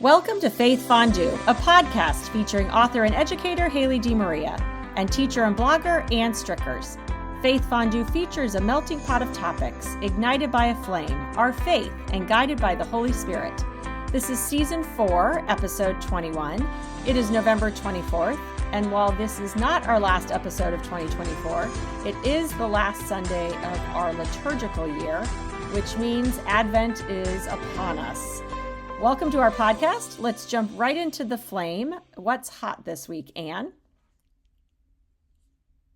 Welcome to Faith Fondue, a podcast featuring author and educator Haley DeMaria and teacher and blogger Ann Strickers. Faith Fondue features a melting pot of topics ignited by a flame, our faith, and guided by the Holy Spirit. This is Season 4, Episode 21. It is November 24th, and while this is not our last episode of 2024, it is the last Sunday of our liturgical year, which means Advent is upon us. Welcome to our podcast. Let's jump right into the flame. What's hot this week, Anne?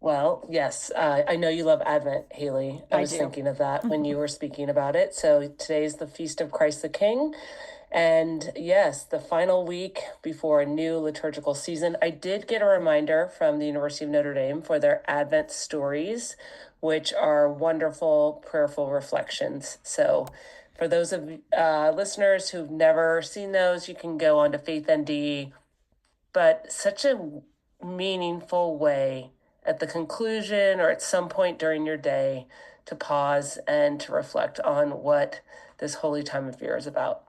Well, yes, I know you love Advent, Haley. I was thinking of that when you were speaking about it. So today's the Feast of Christ the King. And yes, the final week before a new liturgical season. I did get a reminder from the University of Notre Dame for their Advent stories, which are wonderful, prayerful reflections. So for those of listeners who've never seen those, you can go on to Faith ND. But such a meaningful way at the conclusion or at some point during your day to pause and to reflect on what this holy time of year is about.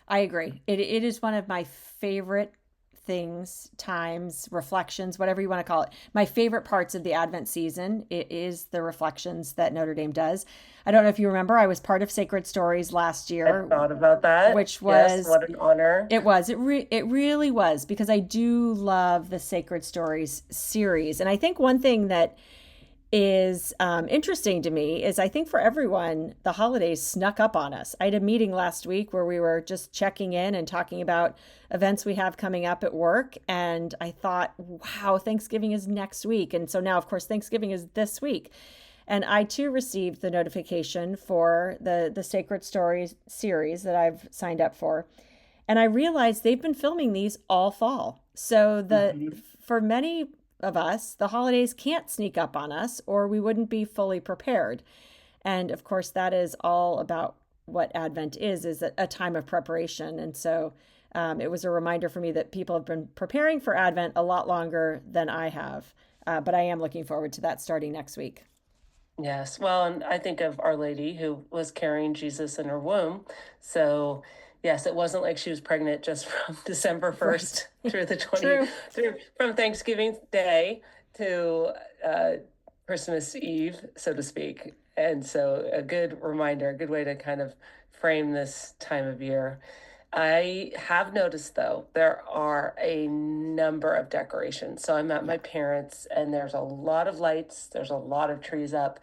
I agree. It is one of my favorite things, times, reflections, whatever you want to call it. My favorite parts of the Advent season, it is the reflections that Notre Dame does. I don't know if you remember, I was part of Sacred Stories last year. I thought about that. Which was, yes, what an honor. It was. It really was, because I do love the Sacred Stories series. And I think one thing that is interesting to me is I think for everyone, the holidays snuck up on us. I had a meeting last week where we were just checking in and talking about events we have coming up at work. And I thought, wow, Thanksgiving is next week. And so now, of course, Thanksgiving is this week. And I too received the notification for the Sacred Stories series that I've signed up for. And I realized they've been filming these all fall. So for many of us, the holidays can't sneak up on us or we wouldn't be fully prepared. And of course, that is all about what Advent is a time of preparation. And so it was a reminder for me that people have been preparing for Advent a lot longer than I have. But I am looking forward to that starting next week. Yes. Well, and I think of Our Lady who was carrying Jesus in her womb. So yes, it wasn't like she was pregnant just from December 1st through the 20th, from Thanksgiving Day to Christmas Eve, so to speak. And so a good reminder, a good way to kind of frame this time of year. I have noticed, though, there are a number of decorations. So I'm at my parents' and there's a lot of lights. There's a lot of trees up.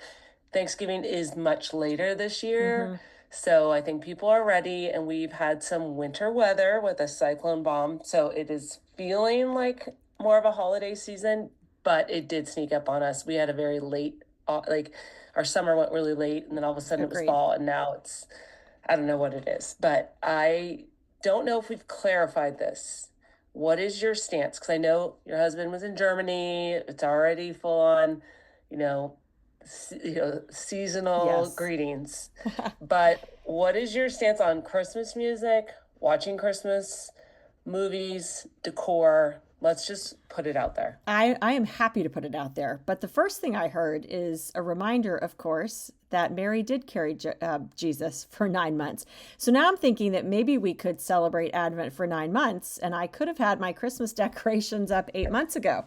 Thanksgiving is much later this year. Mm-hmm. So I think people are ready, and we've had some winter weather with a cyclone bomb. So it is feeling like more of a holiday season, but it did sneak up on us. We had a very late, our summer went really late, and then all of a sudden It was fall, and now it's, I don't know what it is. But I don't know if we've clarified this. What is your stance? Because I know your husband was in Germany. It's already full on, seasonal greetings. But what is your stance on Christmas music, watching Christmas movies, decor? Let's just put it out there. I am happy to put it out there. But the first thing I heard is a reminder, of course, that Mary did carry Jesus for 9 months. So now I'm thinking that maybe we could celebrate Advent for 9 months, and I could have had my Christmas decorations up 8 months ago.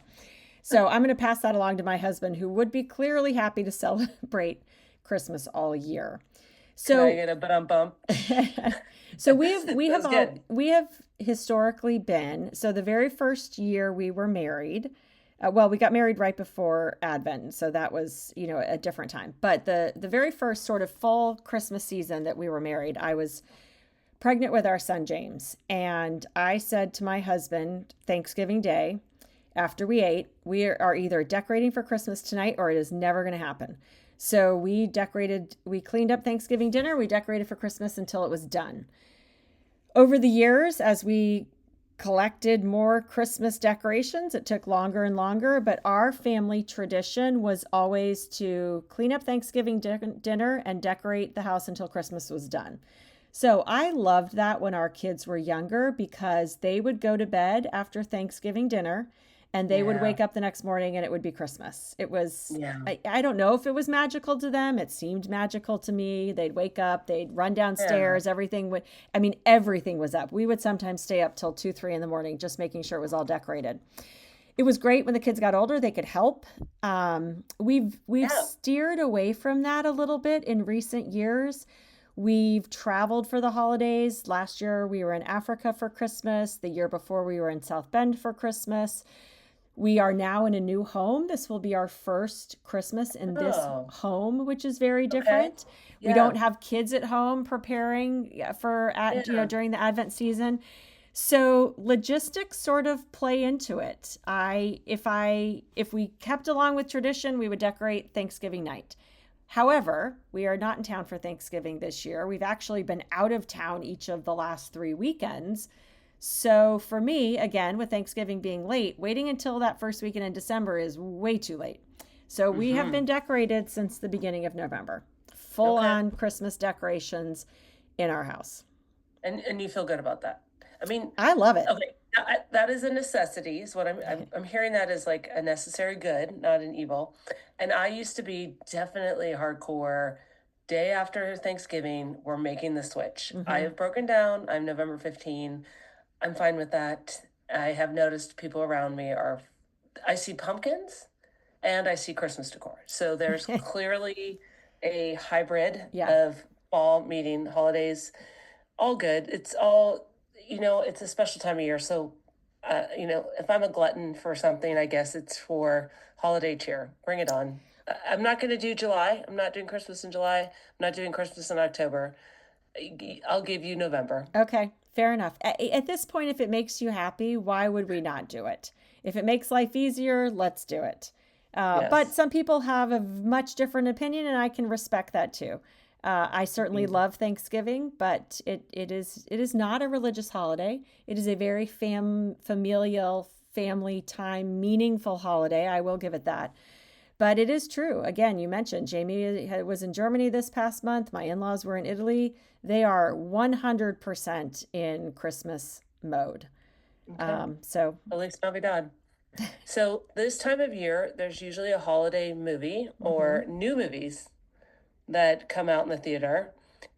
So I'm going to pass that along to my husband, who would be clearly happy to celebrate Christmas all year. So can I get a bump? So we have historically been, so the very first year we were married, we got married right before Advent, so that was, a different time. But the very first sort of full Christmas season that we were married, I was pregnant with our son, James. And I said to my husband, Thanksgiving Day, after we ate, we are either decorating for Christmas tonight or it is never going to happen. So we cleaned up Thanksgiving dinner, we decorated for Christmas until it was done. Over the years, as we collected more Christmas decorations, it took longer and longer, but our family tradition was always to clean up Thanksgiving dinner and decorate the house until Christmas was done. So I loved that when our kids were younger, because they would go to bed after Thanksgiving dinner and they would Yeah. wake up the next morning and it would be Christmas. It was, Yeah. I don't know if it was magical to them. It seemed magical to me. They'd wake up, they'd run Yeah. downstairs, everything would, I mean, everything was up. We would sometimes stay up till 2, 3 in the morning just making sure it was all decorated. It was great when the kids got older; they could help. We've Yeah. steered away from that a little bit in recent years. We've traveled for the holidays. Last year we were in Africa for Christmas. The year before we were in South Bend for Christmas. We are now in a new home. This will be our first Christmas in this Oh, home, which is very okay. different. We don't Yeah. have kids at home preparing for Yeah. during the Advent season. So logistics sort of play into it. If we kept along with tradition, we would decorate Thanksgiving night. However, we are not in town for Thanksgiving this year. We've actually been out of town each of the last 3 weekends. So for me, again, with Thanksgiving being late, waiting until that first weekend in December is way too late. So we have Mm-hmm. been decorated since the beginning of November. Full Okay. on Christmas decorations in our house. And you feel good about that. I mean, I love it. okay, that is a necessity. Is what I'm hearing that as like a necessary good, not an evil. And I used to be definitely hardcore. Day after Thanksgiving, we're making the switch. I Hmm. have broken down. I'm November 15. I'm fine with that. I have noticed people around me are. I see pumpkins and I see Christmas decor. So there's clearly a hybrid Yeah. of fall meeting holidays, all good. It's all, it's a special time of year. So, if I'm a glutton for something, I guess it's for holiday cheer. Bring it on. I'm not going to do July. I'm not doing Christmas in July. I'm not doing Christmas in October. I'll give you November. Okay, fair enough. At this point, if it makes you happy, why would we not do it? If it makes life easier, let's do it. But Yes. some people have a much different opinion, and I can respect that too. I certainly Mhm. love Thanksgiving, but it is not a religious holiday. It is a very familial, family time, meaningful holiday. I will give it that. But it is true. Again, you mentioned Jamie was in Germany this past month. My in laws were in Italy. They are 100% in Christmas mode. Okay. So, Feliz Navidad. So this time of year, there's usually a holiday movie mhm. or new movies that come out in the theater.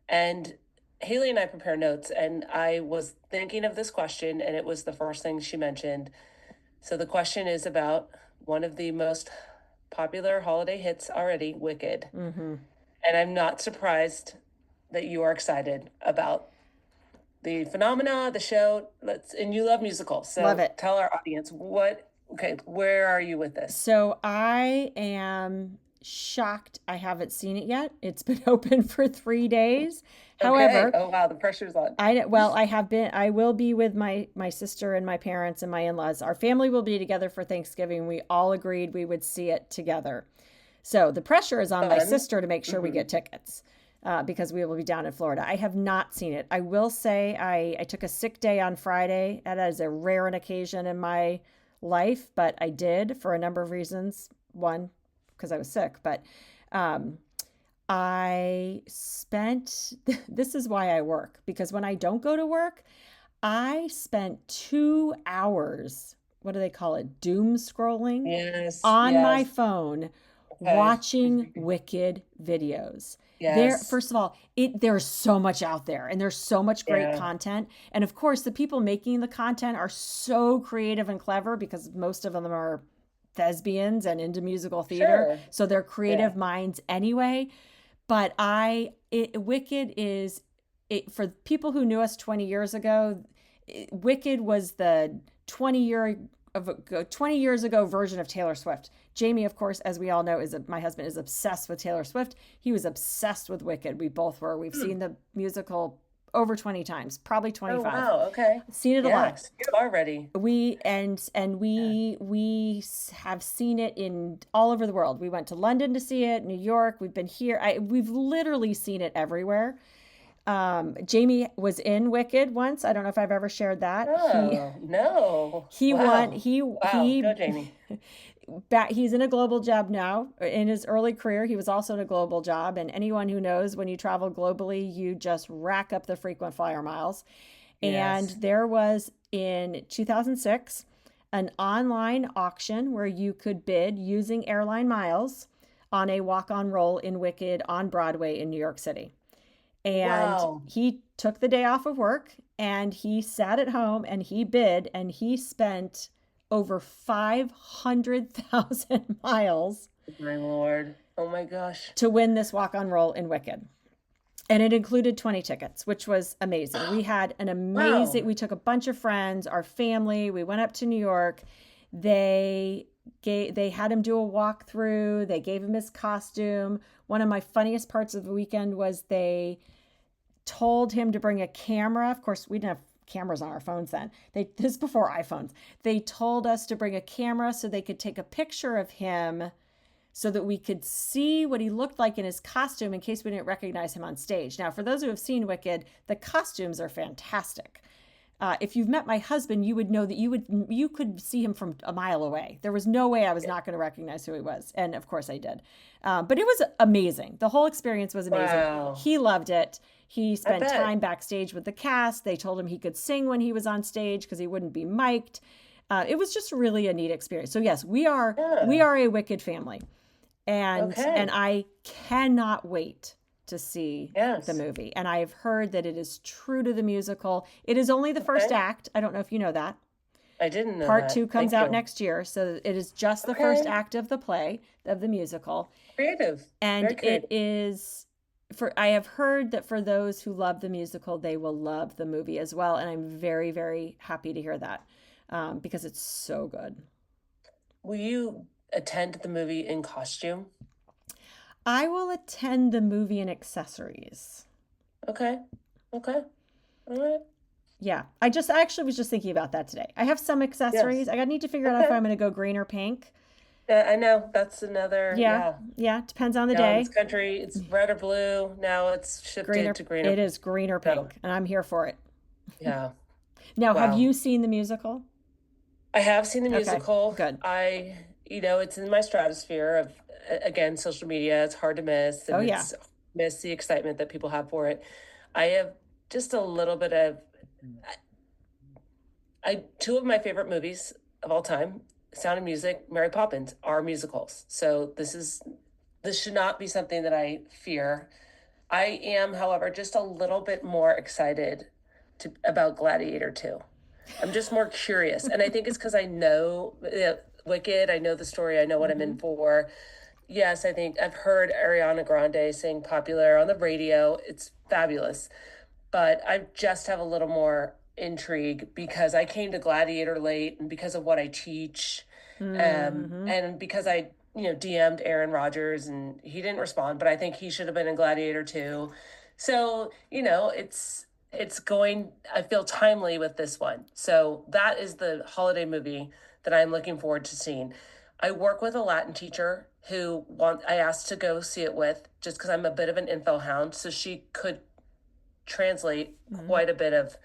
And Haley and I prepare notes, and I was thinking of this question, and it was the first thing she mentioned. So the question is about one of the most popular holiday hits already, Wicked. Mhm. And I'm not surprised that you are excited about the phenomena, the show. And you love musicals. Love So it. tell our audience okay, where are you with this? So I am shocked I haven't seen it yet. It's been open for 3 days. Okay. However, Oh, wow. The pressure's on. I will be with my sister and my parents and my in-laws. Our family will be together for Thanksgiving. We all agreed we would see it together. So the pressure is on my Fun. sister to make sure we Hmm. get tickets because we will be down in Florida. I have not seen it. I will say I took a sick day on Friday. That is a rare an occasion in my life, but I did for a number of reasons. One, because I was sick, but um, I spent, this is why I work, because when I don't go to work, I spent 2 hours, what do they call it? Doom scrolling Yes. on my Yes. phone Okay. watching Mhm. Wicked videos. There, Yes. first of all, there's so much out there and there's so much great Yeah. content. And of course, the people making the content are so creative and clever because most of them are thespians and into musical theater. Sure. So they're Yeah. creative minds anyway. But Wicked is for people who knew us 20 years ago. Wicked was the 20 years ago version of Taylor Swift. Jamie, of course, as we all know, my husband is obsessed with Taylor Swift. He was obsessed with Wicked. We both were. We've Hmm. seen the musical over 20 times, probably Oh, 25. wow. Okay. Seen it a lot. Yes. You are ready. We Yeah. have seen it in all over the world. We went to London to see it, New York. We've been here. We've literally seen it everywhere. Jamie was in Wicked once. I don't know if I've ever shared that. Oh, no. He won. Wow. Wow. Go, Jamie. He's in a global job now. In his early career, he was also in a global job. And anyone who knows, when you travel globally, you just rack up the frequent flyer miles. And Yes. there was in 2006 an online auction where you could bid using airline miles on a walk on roll in Wicked on Broadway in New York City. And Wow. he took the day off of work and he sat at home and he bid and he spent over 500,000 miles My Lord. Oh my gosh. to win this walk on roll in Wicked. And it included 20 tickets, which was amazing. We had an amazing, Wow. we took a bunch of friends, our family, we went up to New York. They had him do a walkthrough, they gave him his costume. One of my funniest parts of the weekend was they told him to bring a camera. Of course, we didn't have cameras on our phones then. This is before iPhones. They told us to bring a camera so they could take a picture of him so that we could see what he looked like in his costume in case we didn't recognize him on stage. Now, for those who have seen Wicked, the costumes are fantastic. If you've met my husband, you would know that you could see him from a mile away. There was no way I was not going to recognize who he was, and of course I did. But it was amazing. The whole experience was amazing. Wow. He loved it. He I spent bet. time backstage with the cast. They told him he could sing when he was on stage because he wouldn't be mic'd. It was just really a neat experience. So yes, we Yeah. are a Wicked family, and Okay. I cannot wait to see the Yes. movie. And I've heard that it is true to the musical. It is only the first Okay. act. I don't know if you know that. I didn't know Part that. two comes Thank out you. next year, so it is just the first Okay. act of the play of the musical. Creative. And Very it creative. is for I have heard that for those who love the musical, they will love the movie as well. And I'm very, very happy to hear that because it's so good. Will you attend the movie in costume? I will attend the movie in accessories. Okay. Okay. All right. Yeah, I actually was just thinking about that today. I have some accessories. Yes. I need to figure out if Okay. I'm going to go green or pink. Yeah, I know. That's another, Yeah, yeah. yeah, depends on the Now in this day. country, it's red or blue. Now it's Green shifted or to green or it is green or no. pink, and I'm here for it. Yeah. Now, have Wow. you seen the musical? I have seen the Okay, musical. good. It's in my stratosphere of, again, social media. It's hard to miss, Oh and yeah. it's miss the excitement that people have for it. I have just a little bit of, two of my favorite movies of all time, Sound of Music, Mary Poppins, are musicals. So this should not be something that I fear. I am, however, just a little bit more excited about Gladiator 2. I'm just more curious. And I think it's because I know Wicked, I know the story, I know what I'm Hmm. in for. Yes, I think I've heard Ariana Grande sing Popular on the radio. It's fabulous. But I just have a little more intrigue because I came to Gladiator late and because of what I teach. Hmm. And because I, DM'd Aaron Rodgers and he didn't respond, but I think he should have been in Gladiator too. So, it's going, I feel timely with this one. So that is the holiday movie that I'm looking forward to seeing. I work with a Latin teacher I asked to go see it with just because I'm a bit of an info hound. So she could translate Hmm. quite a bit of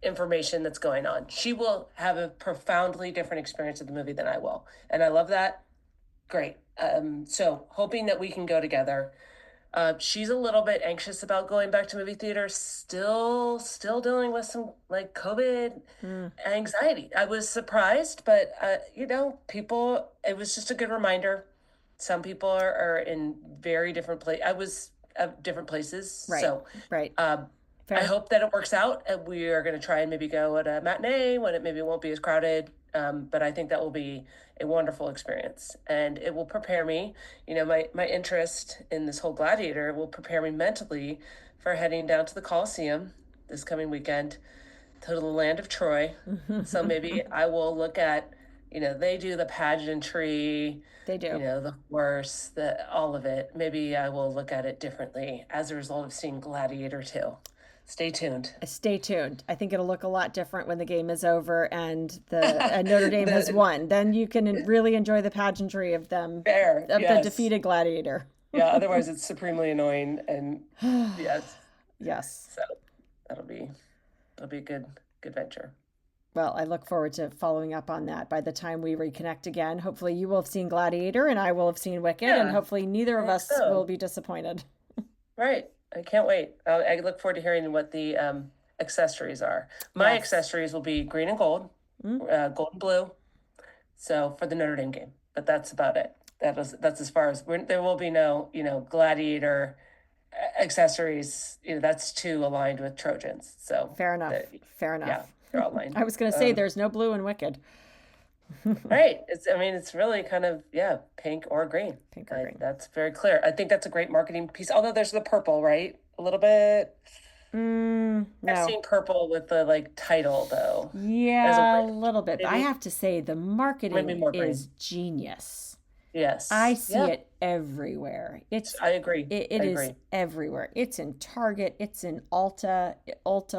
information that's going on. She will have a profoundly different experience of the movie than I will. And I love that. Great. So hoping that we can go together. She's a little bit anxious about going back to movie theaters, still dealing with some like COVID Mm. anxiety. I was surprised, but people, it was just a good reminder. Some people are in very different I was at different places. Right, So right. um, I Fair. hope that it works out, and we are going to try and maybe go at a matinee when it maybe won't be as crowded. But I think that will be a wonderful experience, and it will prepare me. My interest in this whole Gladiator will prepare me mentally for heading down to the Coliseum this coming weekend to the land of Troy. So maybe I will look at, they do the pageantry, They do. the horse, all of it. Maybe I will look at it differently as a result of seeing Gladiator 2. Stay tuned. Stay tuned. I think it'll look a lot different when the game is over and Notre Dame has The, won. Then you can really enjoy the pageantry of them, Fair, of the yes. defeated gladiator. Yeah, otherwise it's supremely annoying and yes. Yes. So that'll be a good venture. Well, I look forward to following up on that by the time we reconnect again. Hopefully, you will have seen Gladiator and I will have seen Wicked, and Yeah, hopefully, neither I of hope us will so. be disappointed. Right. I can't wait. I look forward to hearing what the accessories are. My Yes. accessories will be green and gold, Mm, gold and blue, So for the Notre Dame game, but that's about it. That's as far as there will be no, Gladiator accessories. That's too aligned with Trojans. So Fair enough. the, Fair yeah, enough. they're all aligned. I was going to say there's no blue in Wicked. Right. I mean, it's really kind of, yeah, pink or green. Pink or green. That's very clear. I think that's a great marketing piece. Although there's the purple, right? A little bit. I've No. seen purple with the like title though. As a Yeah, a little bit. But I maybe have to say the maybe marketing more is green. genius. I Yes. see Yeah. it everywhere. I agree. It I is agree. everywhere. It's in Target, it's in Ulta,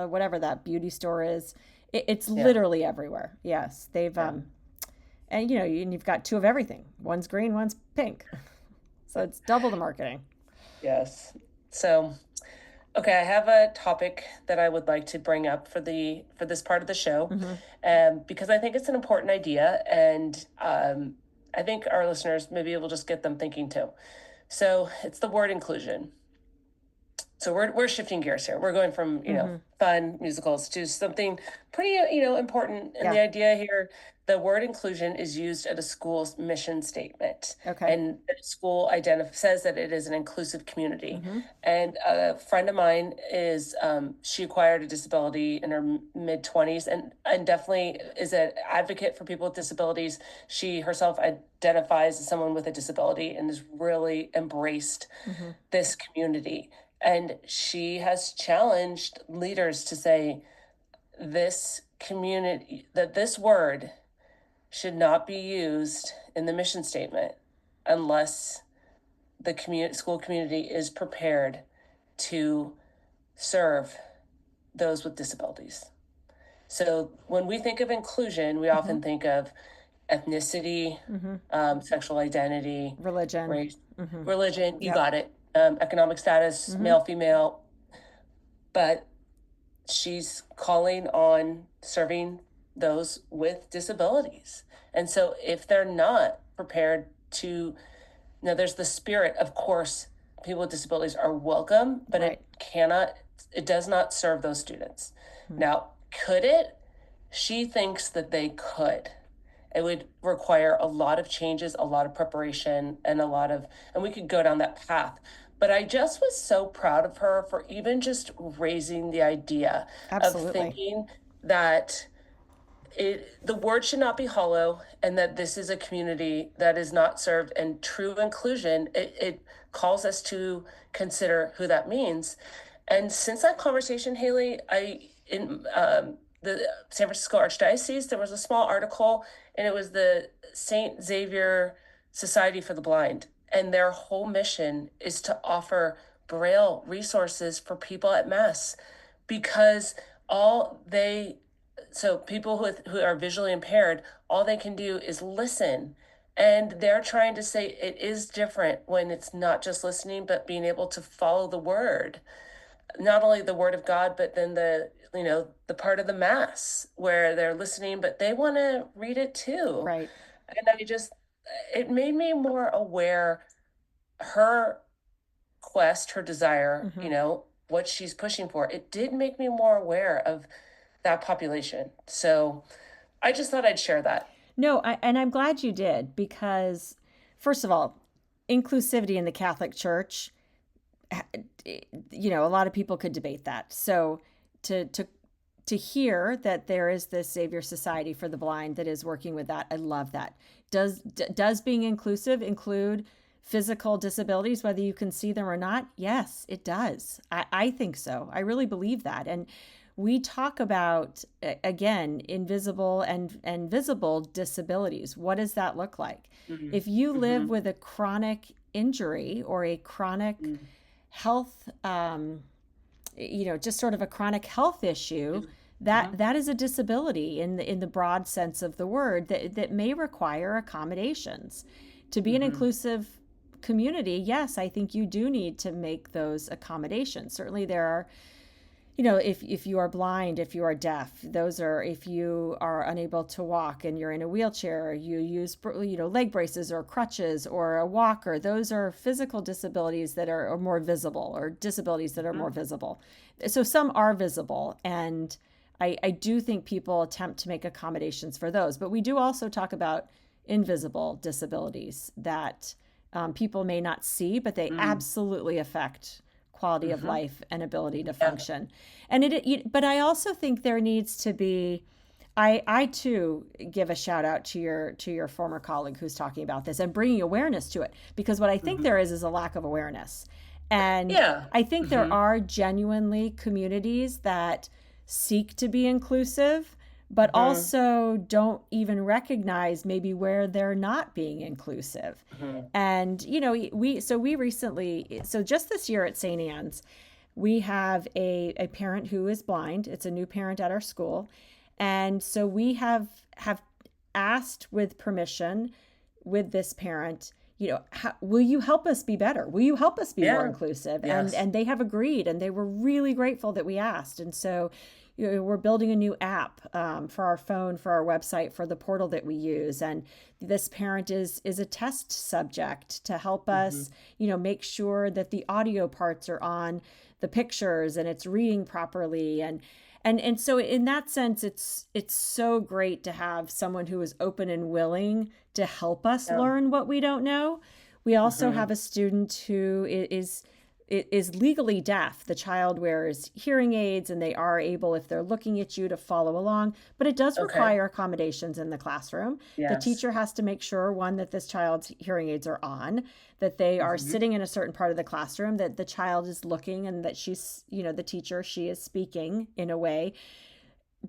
whatever that beauty store is. It's Yeah. literally everywhere. Yes, they've Yeah. and you've got two of everything. One's green, one's pink. So it's double the marketing. Yes. So, okay, I have a topic that I would like to bring up for this part of the show, Mm-hmm. because I think it's an important idea, and I think our listeners maybe it will just get them thinking too. So it's the word inclusion. So we're shifting gears here. We're going from Mm-hmm. fun musicals to something pretty important. And Yeah. the idea here, the word inclusion is used at a school's mission statement, Okay. and the school says that it is an inclusive community. Mm-hmm. And a friend of mine is she acquired a disability in her mid 20s, and definitely is an advocate for people with disabilities. She herself identifies as someone with a disability and has really embraced Mm-hmm. this community. And she has challenged leaders to say this community, that this word should not be used in the mission statement unless the school community is prepared to serve those with disabilities. So when we think of inclusion, we Mm-hmm. often think of ethnicity, Mm-hmm. sexual identity, Religion. race, Mm-hmm. religion, you Yep. got it, economic status, Mm-hmm. male, female, but she's calling on serving those with disabilities. And so if they're not prepared to, now there's the spirit, of course, people with disabilities are welcome, but Right. it does not serve those students. Mm-hmm. Now, could it? She thinks that they could. It would require a lot of changes, a lot of preparation, and and we could go down that path. But I just was so proud of her for even just raising the idea of Absolutely. thinking that the word should not be hollow, and that this is a community that is not served, and true inclusion, it calls us to consider who that means. And since that conversation, Haley, in the San Francisco Archdiocese, there was a small article, and it was the Saint Xavier Society for the Blind, and their whole mission is to offer Braille resources for people at Mass, because all they so people who are visually impaired, all they can do is listen. And they're trying to say it is different when it's not just listening, but being able to follow the word, not only the word of God, but then the part of the Mass where they're listening, but they want to read it too. Right. And it made me more aware, her quest, her desire, Mm-hmm. what she's pushing for. It did make me more aware of that population. So I just thought I'd share that. No, and I'm glad you did because, first of all, inclusivity in the Catholic Church, a lot of people could debate that. So to to to hear that there is this Savior Society for the Blind that is working with that, I love that. Does being inclusive include physical disabilities, whether you can see them or not? Yes, it does. I think so. I really believe that. And we talk about, again, invisible and visible disabilities. What does that look like? Mm-hmm. If you live Mm-hmm. with a chronic injury or a chronic Mm-hmm. health, just sort of a chronic health issue, that is a disability in the broad sense of the word that may require accommodations. To be an Mm-hmm. inclusive community, yes, I think you do need to make those accommodations. Certainly there are, if you are blind, if you are deaf, those are, if you are unable to walk and you're in a wheelchair, you use, leg braces or crutches or a walker. Those are physical disabilities that are more visible, or disabilities that are more visible. So some are visible. And I do think people attempt to make accommodations for those. But we do also talk about invisible disabilities that people may not see, but they Mm. absolutely affect quality of Mm-hmm. life and ability to Yeah. function. And but I also think there needs to be, I too give a shout out to your former colleague who's talking about this and bringing awareness to it, because what I think Mm-hmm. there is a lack of awareness. And Yeah. I think there Mm-hmm. are genuinely communities that seek to be inclusive, but Mm-hmm. also don't even recognize maybe where they're not being inclusive. Mm-hmm. And we recently, so just this year at St. Anne's, we have a parent who is blind. It's a new parent at our school. And so we have asked with permission with this parent, will you help us be better? Will you help us be more Yeah. inclusive? Yes. And they have agreed, and they were really grateful that we asked. And so we're building a new app for our phone, for our website, for the portal that we use. And this parent is a test subject to help Mm-hmm. us, make sure that the audio parts are on the pictures and it's reading properly. And so in that sense, it's so great to have someone who is open and willing to help us Yeah. learn what we don't know. We also Mm-hmm. have a student who is legally deaf. The child wears hearing aids and they are able, if they're looking at you, to follow along, but it does Okay. require accommodations in the classroom. The Yes. teacher has to make sure, one, that this child's hearing aids are on, that they are Mm-hmm. sitting in a certain part of the classroom, that the child is looking, and that she's, the teacher, she is speaking in a way.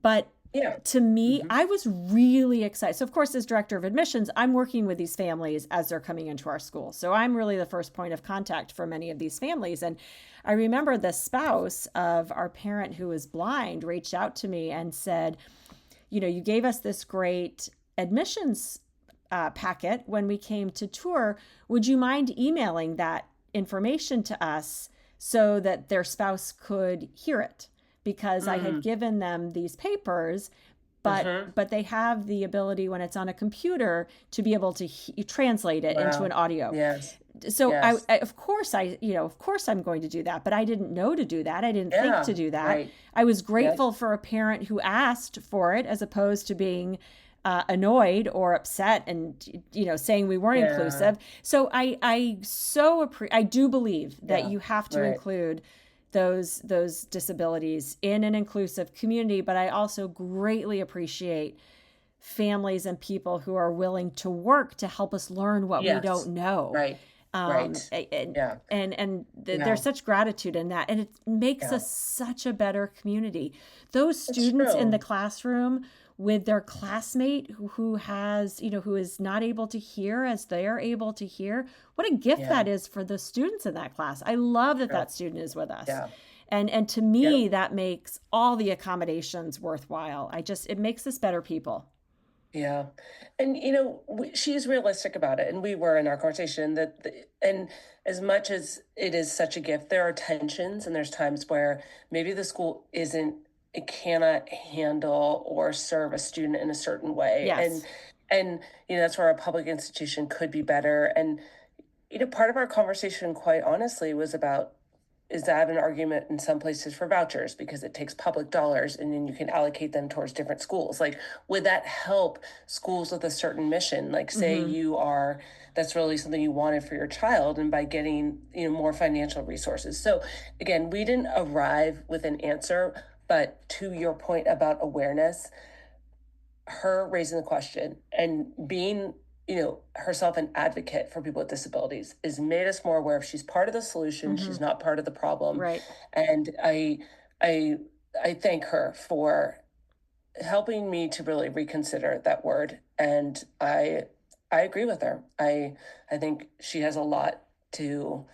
But Yeah. to me, Mm-hmm. I was really excited. So, of course, as director of admissions, I'm working with these families as they're coming into our school. So, I'm really the first point of contact for many of these families. And I remember the spouse of our parent who was blind reached out to me and said, you gave us this great admissions packet when we came to tour. Would you mind emailing that information to us so that their spouse could hear it? Because I had Mm. given them these papers, but Mm-hmm. but they have the ability when it's on a computer to be able to translate it into an Wow. audio. Yes. So Yes. of course of course I'm going to do that, but I didn't know to do that. I didn't think to Yeah. do that. Right. I was Yes. grateful for a parent who asked for it, as opposed to being annoyed or upset and saying we weren't Yeah. inclusive. So I do believe that Yeah. you have to Right. include those disabilities in an inclusive community, but I also greatly appreciate families and people who are willing to work to help us learn what we don't Yes. know. Right. Right. And Yeah. there's Yeah. such gratitude in that, and it makes Yeah. us such a better community. Those It's students in the true. classroom with their classmate who has, who is not able to hear as they're able to hear, what a gift Yeah. that is for the students in that class. I love that True. that student is with us. Yeah. And to Yep. me, that makes all the accommodations worthwhile. It makes us better people. Yeah. And, she's realistic about it. And we were in our conversation and as much as it is such a gift, there are tensions and there's times where maybe the school it cannot handle or serve a student in a certain way. Yes. And, that's where a public institution could be better. And, part of our conversation, quite honestly, was about, is that an argument in some places for vouchers because it takes public dollars and then you can allocate them towards different schools? Like, would that help schools with a certain mission? Like, say Mm-hmm. that's really something you wanted for your child, and by getting, more financial resources. So again, we didn't arrive with an answer, but to your point about awareness, her raising the question and being herself an advocate for people with disabilities is made us more aware of, she's part of the solution, Mm-hmm. she's not part of the problem. Right. And i I thank her for helping me to really reconsider that word. And I agree with her. I think she has a lot to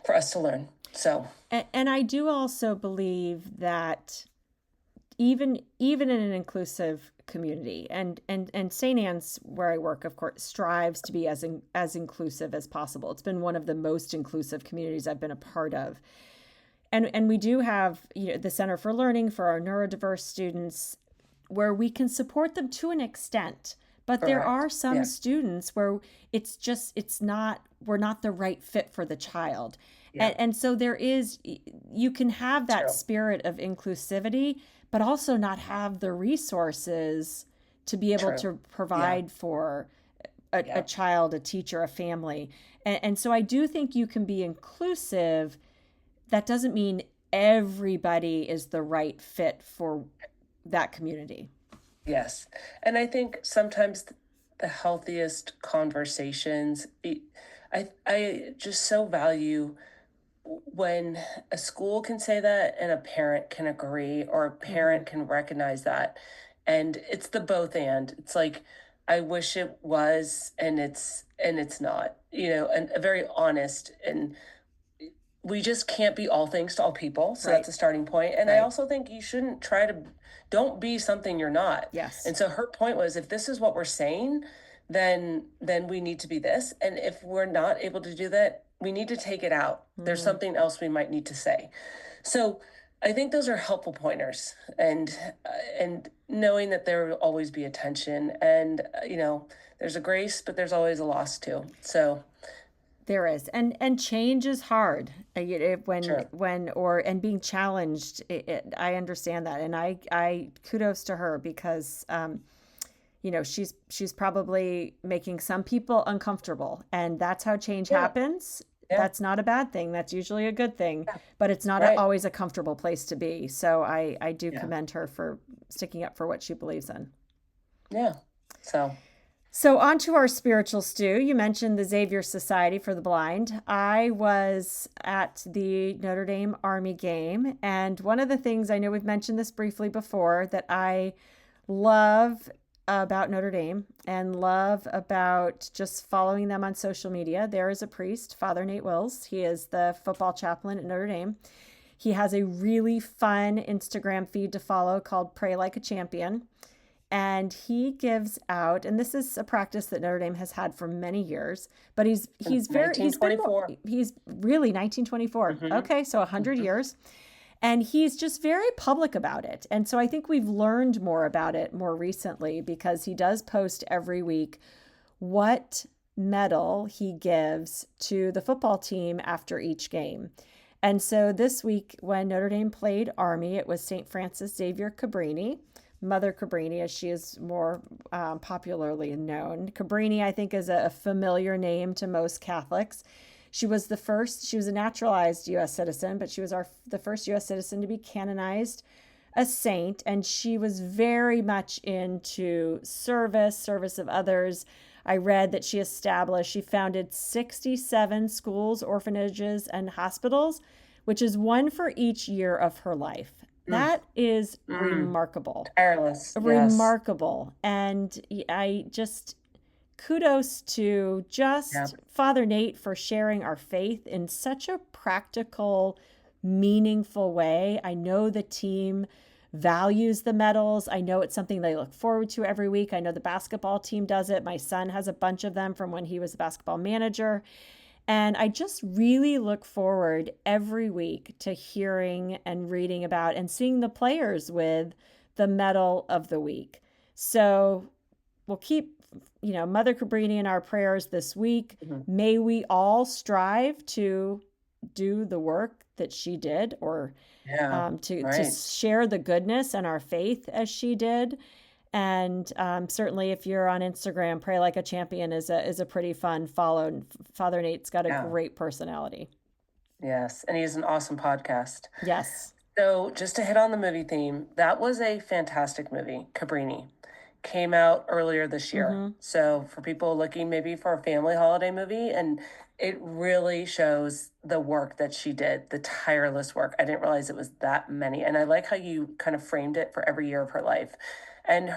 for us to learn. So And I do also believe that even in an inclusive community, and St. Anne's, where I work, of course, strives to be as inclusive as possible. It's been one of the most inclusive communities I've been a part of. And we do have, the Center for Learning for our neurodiverse students, where we can support them to an extent. But there correct. are some Yes. students where we're not the right fit for the child. Yeah. And so you can have that True. spirit of inclusivity, but also not have the resources to be able True. to Yeah. provide for a Yeah. child, a teacher, a family. And so I do think you can be inclusive. That doesn't mean everybody is the right fit for that community. Yes. And I think sometimes the healthiest conversations, I just so value when a school can say that and a parent can agree, or a Hmm. parent can recognize that. And it's the both and. It's like I wish it was, and it's not, and a very honest, and we just can't be all things to all people. So Right. that's a starting point. And I Right. also think you shouldn't try to, don't be something you're not. Yes. And so her point was, if this is what we're saying, then we need to be this. And if we're not able to do that, we need to take it out. There's Hmm. something else we might need to say. So I think those are helpful pointers, and knowing that there will always be a tension, and there's a grace, but there's always a loss too. So There is, and change is hard. When sure. and being challenged. I understand that, and I kudos to her because she's probably making some people uncomfortable, and that's how change Yeah. happens. Yeah. That's not a bad thing. That's usually a good thing, Yeah. but it's not Right. always a comfortable place to be. So I do Yeah. commend her for sticking up for what she believes in. Yeah. So, So, on to our spiritual stew. You mentioned the Xavier Society for the Blind. I was at the Notre Dame Army game, and one of the things, I know we've mentioned this briefly before, that I love about Notre Dame and love about just following them on social media. There is a priest, Father Nate Wills. He is the football chaplain at Notre Dame. He has a really fun Instagram feed to follow called Pray Like a Champion. And he gives out, and this is a practice that Notre Dame has had for many years, but since he's been more, 1924. he's really 1924. Mm-hmm. Okay, so 100 Mm-hmm. years. And he's just very public about it. And so I think we've learned more about it more recently because he does post every week what medal he gives to the football team after each game. And so this week, when Notre Dame played Army, it was St. Francis Xavier Cabrini, Mother Cabrini, as she is more popularly known. Cabrini, I think, is a familiar name to most Catholics. She was a naturalized U.S. citizen, but she was the first U.S. citizen to be canonized a saint. And she was very much into service of others. I read that she founded 67 schools, orphanages, and hospitals, which is one for each year of her life. Mm. That is Mm. remarkable. Tireless. Yes. Remarkable. And I just kudos to Yeah. just Father Nate for sharing our faith in such a practical, meaningful way. I know the team values the medals. I know it's something they look forward to every week. I know the basketball team does it. My son has a bunch of them from when he was a basketball manager. And I just really look forward every week to hearing and reading about and seeing the players with the medal of the week. So we'll keep, Mother Cabrini in our prayers this week. Mhm. May we all strive to do the work that she did, or Yeah. to Right. share the goodness and our faith as she did. And certainly, if you're on Instagram, Pray Like a Champion is a pretty fun follow. Father Nate's got a Yeah. great personality. Yes. And he has an awesome podcast. Yes. So, just to hit on the movie theme, that was a fantastic movie. Cabrini came out earlier this year. Mm-hmm. So, for people looking maybe for a family holiday movie, and it really shows the work that she did, the tireless work. I didn't realize it was that many. And I like how you kind of framed it for every year of her life. And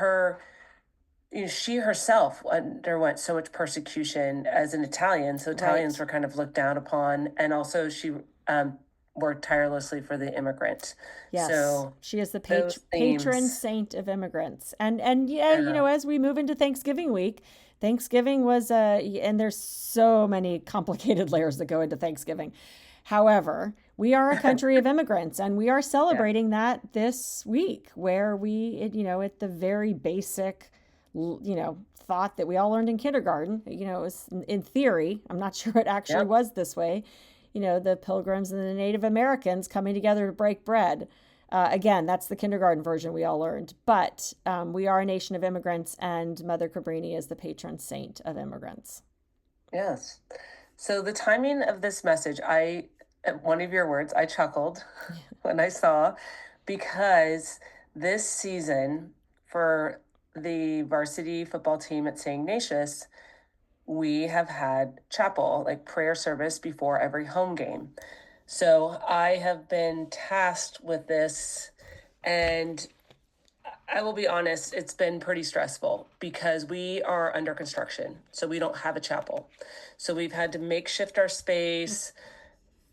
she herself underwent so much persecution as an Italian. So Italians Right. were kind of looked down upon. And also, she um, worked tirelessly for the immigrant. Yes, So she is the those patron themes, saint of immigrants. And yeah, yeah, as we move into Thanksgiving week, Thanksgiving was and there's so many complicated layers that go into Thanksgiving. However, we are a country of immigrants, and we are yeah, celebrating that this week, where at the very basic, thought that we all learned in kindergarten, it was in theory. I'm not sure it actually yep, was this way. The Pilgrims and the Native Americans coming together to break bread. Again, that's the kindergarten version we all learned. But we are a nation of immigrants, and Mother Cabrini is the patron saint of immigrants. Yes. So the timing of this message, at one of your words, I chuckled when I saw, because this season for the varsity football team at St. Ignatius, we have had chapel, like prayer service before every home game. So I have been tasked with this, and I will be honest, it's been pretty stressful because we are under construction. So we don't have a chapel. So we've had to makeshift our space.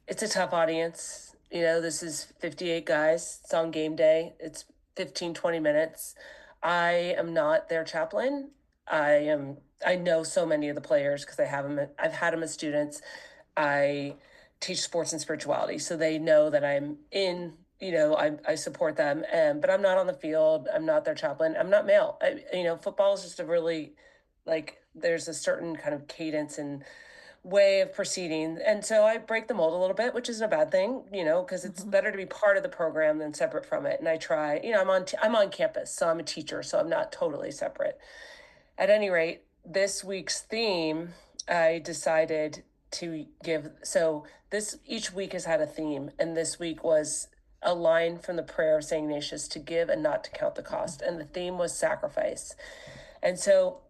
It's a tough audience. This is 58 guys. It's on game day. It's 15, 20 minutes. I am not their chaplain. I know so many of the players because I've had them as students. I teach sports and spirituality, so they know that I'm in. I support them, but I'm not on the field. I'm not their chaplain. I'm not male. Football is just a really, like, there's a certain kind of cadence and way of proceeding, and so I break the mold a little bit, which isn't a bad thing, because it's Mm-hmm. better to be part of the program than separate from it. And I try. I'm on campus, so I'm a teacher, so I'm not totally separate. At any rate, this week's theme, I decided to give. So this each week has had a theme, and this week was a line from the prayer of St. Ignatius, to give and not to count the cost. And the theme was sacrifice. And so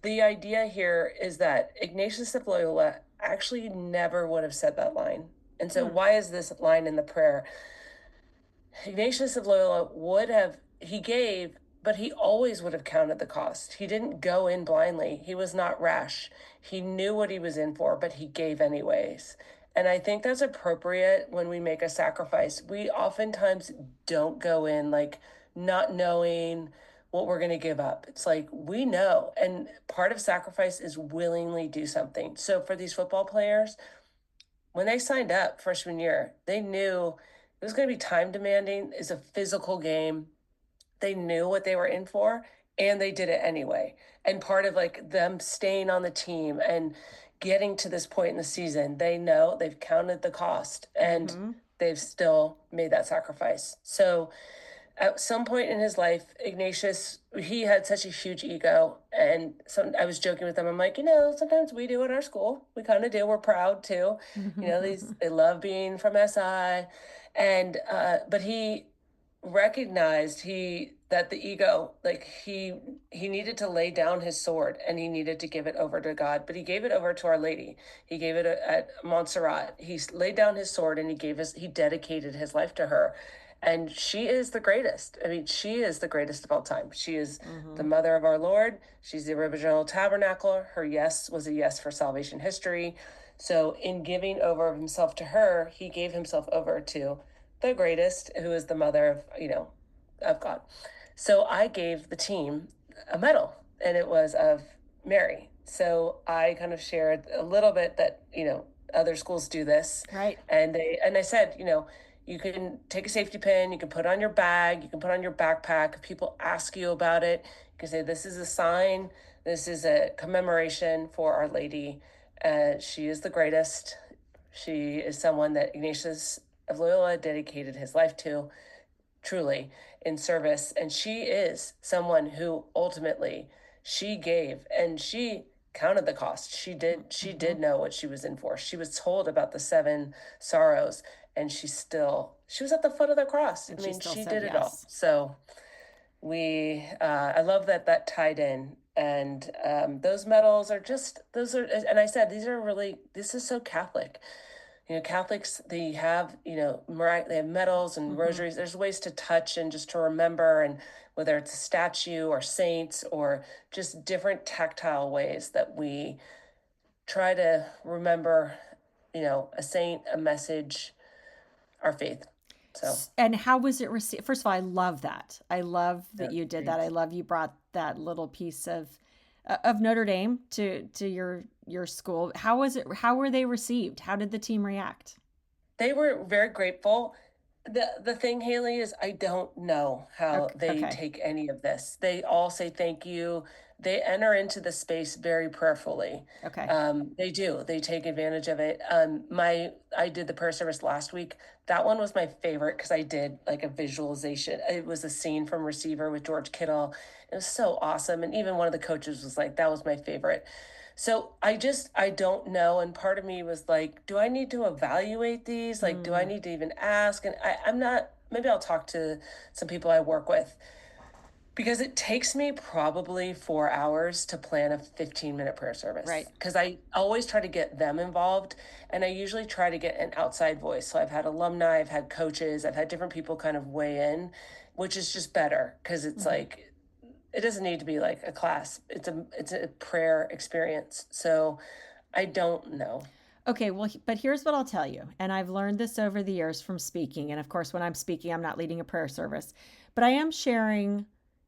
the idea here is that Ignatius of Loyola actually never would have said that line. And so, Hmm. why is this line in the prayer? Ignatius of Loyola he gave, but he always would have counted the cost. He didn't go in blindly. He was not rash. He knew what he was in for, but he gave anyways. And I think that's appropriate when we make a sacrifice. We oftentimes don't go in like not knowing what we're going to give up. It's like we know. And part of sacrifice is willingly do something. So for these football players, when they signed up freshman year, they knew it was going to be time demanding. It's a physical game. They knew what they were in for, and they did it anyway. And part of like them staying on the team and getting to this point in the season, they know they've counted the cost, and Mm-hmm. they've still made that sacrifice. So at some point in his life, Ignatius, he had such a huge ego. And I was joking with him. I'm like, sometimes we do at our school. We kind of do. We're proud too. They love being from SI. But he recognized that the ego, like he needed to lay down his sword, and he needed to give it over to God, but he gave it over to Our Lady. He gave it at Montserrat. He laid down his sword, and he dedicated his life to her. And she is the greatest. I mean, she is the greatest of all time. She is the Mm-hmm. mother of our Lord. She's the original tabernacle. Her yes was a yes for salvation history. So in giving over of himself to her, he gave himself over to the greatest, who is the mother of God. So I gave the team a medal, and it was of Mary. So I kind of shared a little bit that, other schools do this. Right. And I said, you can take a safety pin, you can put on your bag, you can put on your backpack. If people ask you about it, you can say, this is a sign, this is a commemoration for Our Lady. She is the greatest. She is someone that Ignatius of Loyola dedicated his life to, truly, in service. And she is someone who ultimately she gave, and she counted the cost. She did Mm-hmm. know what she was in for. She was told about the seven sorrows, and she was at the foot of the cross. And I she mean, still she said did it all. yes. So I love that tied in. And those medals are just those are, and I said, this is so Catholic. Catholics, they have, they have medals and Mm-hmm. rosaries. There's ways to touch and just to remember, and whether it's a statue or saints or just different tactile ways that we try to remember, a saint, a message, our faith. So, And how was it received? First of all, I love that. I love yeah, that you did that. I thanks. love you brought that little piece of Notre Dame to your school. How was it? How were they received? How did the team react? They were very grateful. The thing, Haley, is I don't know how Okay. they Okay. take any of this. They all say thank you. They enter into the space very prayerfully. Okay. They do. They take advantage of it. I did the prayer service last week. That one was my favorite because I did like a visualization. It was a scene from Receiver with George Kittle. It was so awesome. And even one of the coaches was like, that was my favorite. So I don't know. And part of me was like, do I need to evaluate these? Like, do I Mm, need to even ask? And I'm not, maybe I'll talk to some people I work with because it takes me probably 4 hours to plan a 15-minute prayer service right. because I always try to get them involved and I usually try to get an outside voice. So I've had alumni, I've had coaches, I've had different people kind of weigh in, which is just better because it's Mhm. like, it doesn't need to be like a class. It's a prayer experience. So I don't know. Okay, well, but here's what I'll tell you. And I've learned this over the years from speaking. And of course, when I'm speaking, I'm not leading a prayer service, but I am sharing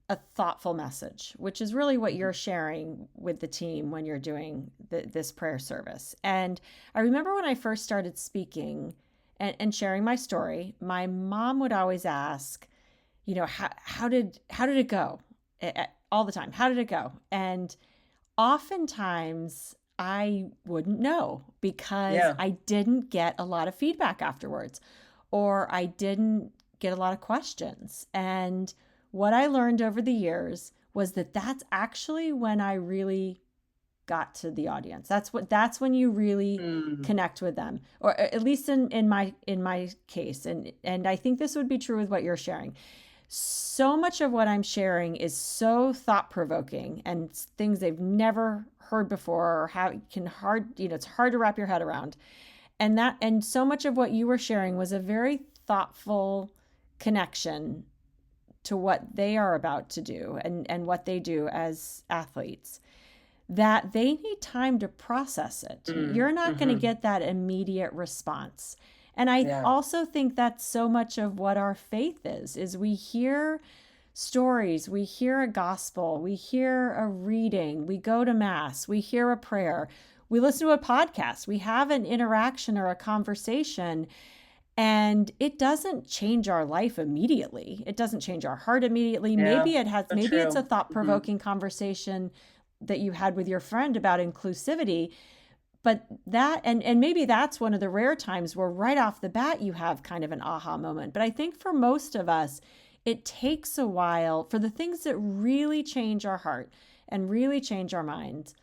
a thoughtful message, which is really what you're sharing with the team when you're doing this prayer service. And I remember when I first started speaking and sharing my story, my mom would always ask, how did it go? All the time. How did it go? And oftentimes I wouldn't know because Yeah. I didn't get a lot of feedback afterwards, or I didn't get a lot of questions. And what I learned over the years was that that's actually when I really got to the audience. That's when you really Mm, connect with them, or at least in my case. And I think this would be true with what you're sharing. So much of what I'm sharing is so thought provoking and things they've never heard before, or how can it's hard to wrap your head around. And so much of what you were sharing was a very thoughtful connection to what they are about to do and what they do as athletes, that they need time to process it. You're not going to mm-hmm. get that immediate response. And I Yeah. also think that's so much of what our faith is we hear stories, we hear a gospel, we hear a reading, we go to mass, we hear a prayer, we listen to a podcast, we have an interaction or a conversation, and it doesn't change our life immediately. It doesn't change our heart immediately. Yeah. So Maybe it's a true. Hmm. thought-provoking conversation that you had with your friend about inclusivity, but and maybe that's one of the rare times where right off the bat you have kind of an aha moment. But I think for most of us, it takes a while for the things that really change our heart and really change our minds.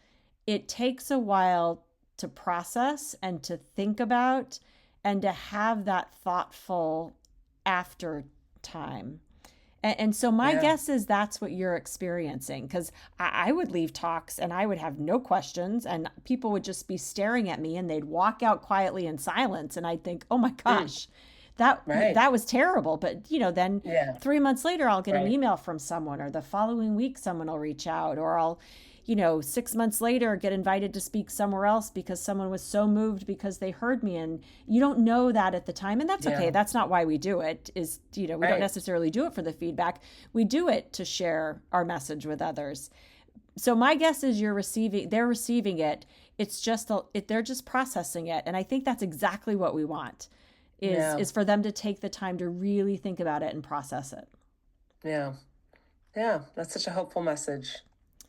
It takes a while to process and to think about and to have that thoughtful after time. And so my Yeah. guess is that's what you're experiencing, because I would leave talks and I would have no questions and people would just be staring at me and they'd walk out quietly in silence and I'd think, oh my Mm, gosh, that right. that was terrible. But then Yeah. 3 months later I'll get an Right. email from someone, or the following week someone will reach out, or I'll 6 months later get invited to speak somewhere else because someone was so moved because they heard me. And you don't know that at the time, and that's okay. Yeah. That's not why we do it. We don't Right. necessarily do it for the feedback. We do it to share our message with others. So my guess is they're receiving it. It's just they're just processing it, and I think that's exactly what we want, is Yeah. is for them to take the time to really think about it and process it. Yeah. Yeah. That's such a hopeful message.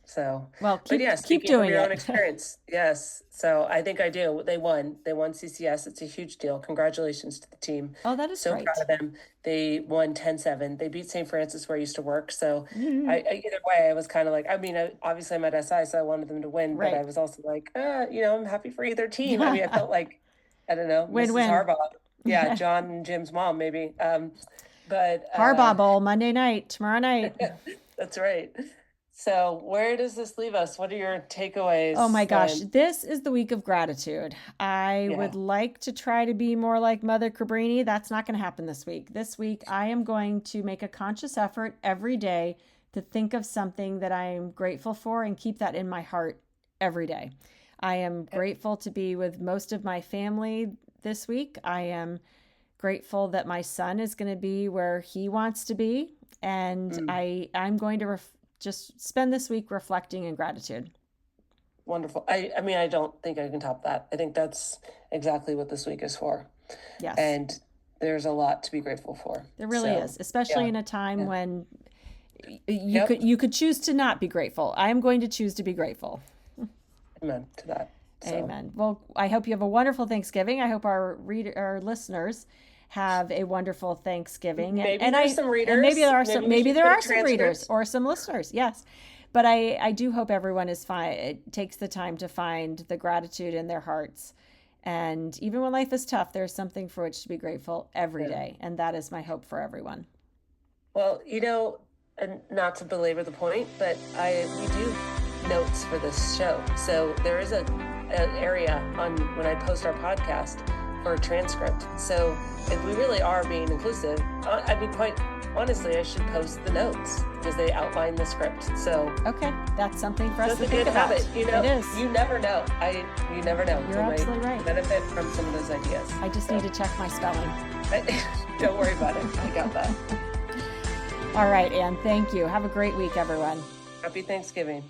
So, Well, but keep yeah, keep speaking from doing your own it. experience, yes. So I think I do. They won. They won CCS. It's a huge deal. Congratulations to the team. Oh, that is So proud great. of them. They won 10-7. They beat St. Francis where I used to work. So Mhm. either way, I was kind of like, obviously I'm at SI, so I wanted them to win, but I Right. was also like, I'm happy for either team. I mean, I felt like, I don't know, Mrs. Win-win. Harbaugh. Yeah, John and Jim's mom, maybe. But Harbaugh Bowl Monday night, tomorrow night. That's right. So, where does this leave us? What are your Oh my takeaways? gosh, this is the week of gratitude. I Yeah. would like to try to be more like Mother Cabrini. That's not going to happen this week. This week, I am going to make a conscious effort every day to think of something that I am grateful for and keep that in my heart every day. I am grateful to be with most of my family this week. I am grateful that my son is going to be where he wants to be. And Mm, I'm going to just spend this week reflecting in gratitude. wonderful. I mean, I don't think I can top that. I think that's exactly what this week is for. Yes. And there's a lot to be grateful for. There really is, especially in a time when you could choose to not be grateful. I am going to choose to be grateful. Amen to that. So. Amen. Well, I hope you have a wonderful Thanksgiving. I hope our listeners have a wonderful Thanksgiving. Maybe there's some readers. And maybe there are some readers or some listeners. Yes. But I do hope everyone takes the time to find the gratitude in their hearts. And even when life is tough, there's something for which to be grateful every day. And that is my hope for everyone. Well, and not to belabor the point, but we do notes for this show. So there is an area when I post our podcast for a transcript. So if we really are being inclusive, quite honestly, I should post the notes because they outline the script. So okay, that's something for us to think good about. Habit. It is. You never know. You never know. You're absolutely right. Benefit from some of those ideas. I just need to check my spelling. Don't worry about it. I got that. All right, Anne. Thank you. Have a great week, everyone. Happy Thanksgiving.